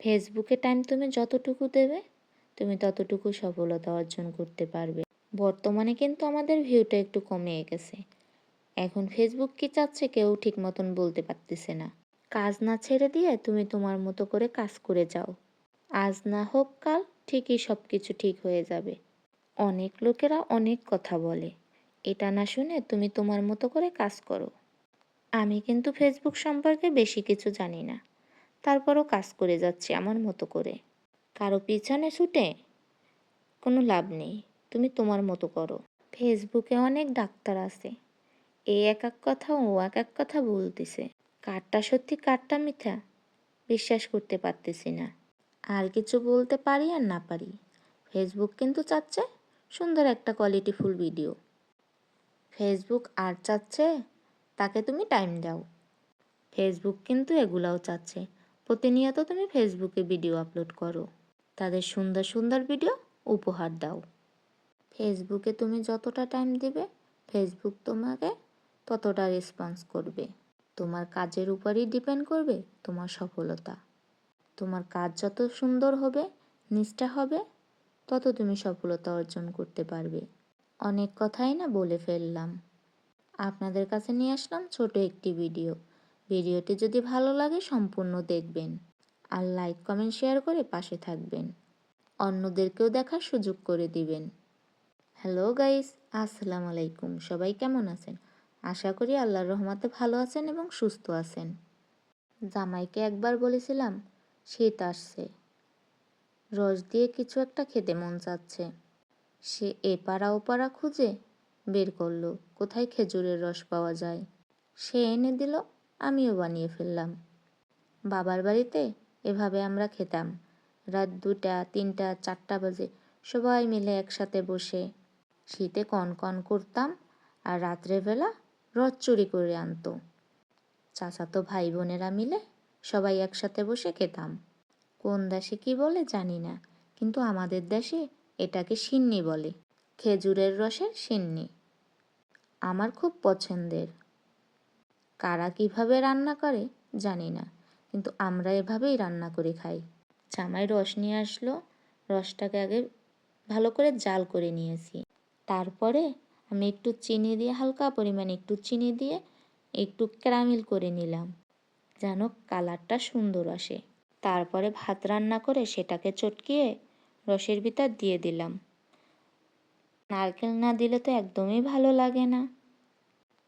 ফেসবুকে টাইম তুমি যতটুকু দেবে তুমি ততটুকু সফলতা অর্জন করতে পারবে। বর্তমানে কিন্তু আমাদের ভিউটা একটু কমে গেছে। এখন ফেসবুক কি চাচ্ছে কেউ ঠিক মতন বলতে পারতেছে না। কাজ না ছেড়ে দিয়ে তুমি তোমার মতো করে কাজ করে যাও। আজ না হোক কাল ঠিকই সব কিছু ঠিক হয়ে যাবে। অনেক লোকেরা অনেক কথা বলে, এটা না শুনে তুমি তোমার মতো করে কাজ করো। আমি কিন্তু ফেসবুক সম্পর্কে বেশি কিছু জানি না, তারপরও কাজ করে যাচ্ছি আমার মতো করে। কারো পিছনে ছুটে কোনো লাভ নেই, তুমি তোমার মতো করো। ফেসবুকে অনেক ডাক্তার আছে, এ এক এক কথা ও এক এক কথা বলতেছে, কারটা সত্যি কারটা মিথ্যা বিশ্বাস করতে পারতেছি না। আর কিছু বলতে পারি আর না পারি, ফেসবুক কিন্তু চাচ্ছে সুন্দর একটা কোয়ালিটিফুল ভিডিও। ফেসবুক আর চাচ্ছে তাকে তুমি টাইম দাও। ফেসবুক কিন্তু এগুলাও চাচ্ছে প্রতিনিয়ত তুমি ফেসবুকে ভিডিও আপলোড করো, তাদের সুন্দর সুন্দর ভিডিও উপহার দাও। ফেসবুকে তুমি যতটা টাইম দিবে ফেসবুক তোমাকে ততটা রেসপন্স করবে। তোমার কাজের উপরই ডিপেন্ড করবে তোমার সফলতা। তোমার কাজ যত সুন্দর হবে, নিষ্ঠা হবে, তত তুমি সফলতা অর্জন করতে পারবে। অনেক কথাই না বলে ফেললাম, আপনাদের কাছে নিয়ে আসলাম ছোট একটি ভিডিও। ভিডিওটি যদি ভালো লাগে সম্পূর্ণ দেখবেন আর লাইক কমেন্ট শেয়ার করে পাশে থাকবেন, অন্যদেরকেও দেখার সুযোগ করে দিবেন। হ্যালো গাইস, আসসালামু আলাইকুম। সবাই কেমন আছেন? আশা করি আল্লাহর রহমতে ভালো আছেন এবং সুস্থ আছেন। জামাইকে একবার বলেছিলাম শীত আসছে, রস দিয়ে কিছু একটা খেতে মন চাচ্ছে। সে এপাড়া ওপাড়া খুঁজে বের করলো কোথায় খেজুরের রস পাওয়া যায়। সে এনে দিল, আমিও বানিয়ে ফেললাম। বাবার বাড়িতে এভাবে আমরা খেতাম। রাত 2টা 3টা 4টা বাজে সবাই মিলে একসাথে বসে শীতে কনকন করতাম আর রাত্রেবেলা রস চুরি করে আনতো। চাচাতো ভাই বোনেরা মিলে সবাই একসাথে বসে খেতাম। কোন দেশে কি বলে জানি না, কিন্তু আমাদের দেশে এটাকে সিন্নি বলে, খেজুরের রসের সিন্নি। আমার খুব পছন্দের। কারা কিভাবে রান্না করে জানি না, কিন্তু আমরা এভাবেই রান্না করে খাই। জামাই রস নিয়ে আসলো, রসটাকে আগে ভালো করে জাল করে নিয়েছি। তারপরে আমি একটু চিনি দিয়ে, হালকা পরিমাণে একটু চিনি দিয়ে একটু ক্যারামেল করে নিলাম যেন কালারটা সুন্দর আসে। তারপরে ভাত রান্না করে সেটাকে চটকিয়ে রসের ভিতর দিয়ে দিলাম। নারকেল না দিলে তো একদমই ভালো লাগে না।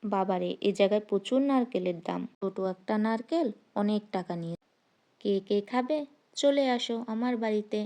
বাবারে, এ জায়গায় প্রচুর নারকেলের দাম। ছোটো একটা নারকেল অনেক টাকা নিয়ে। কে কে খাবে চলে আসো আমার বাড়িতে।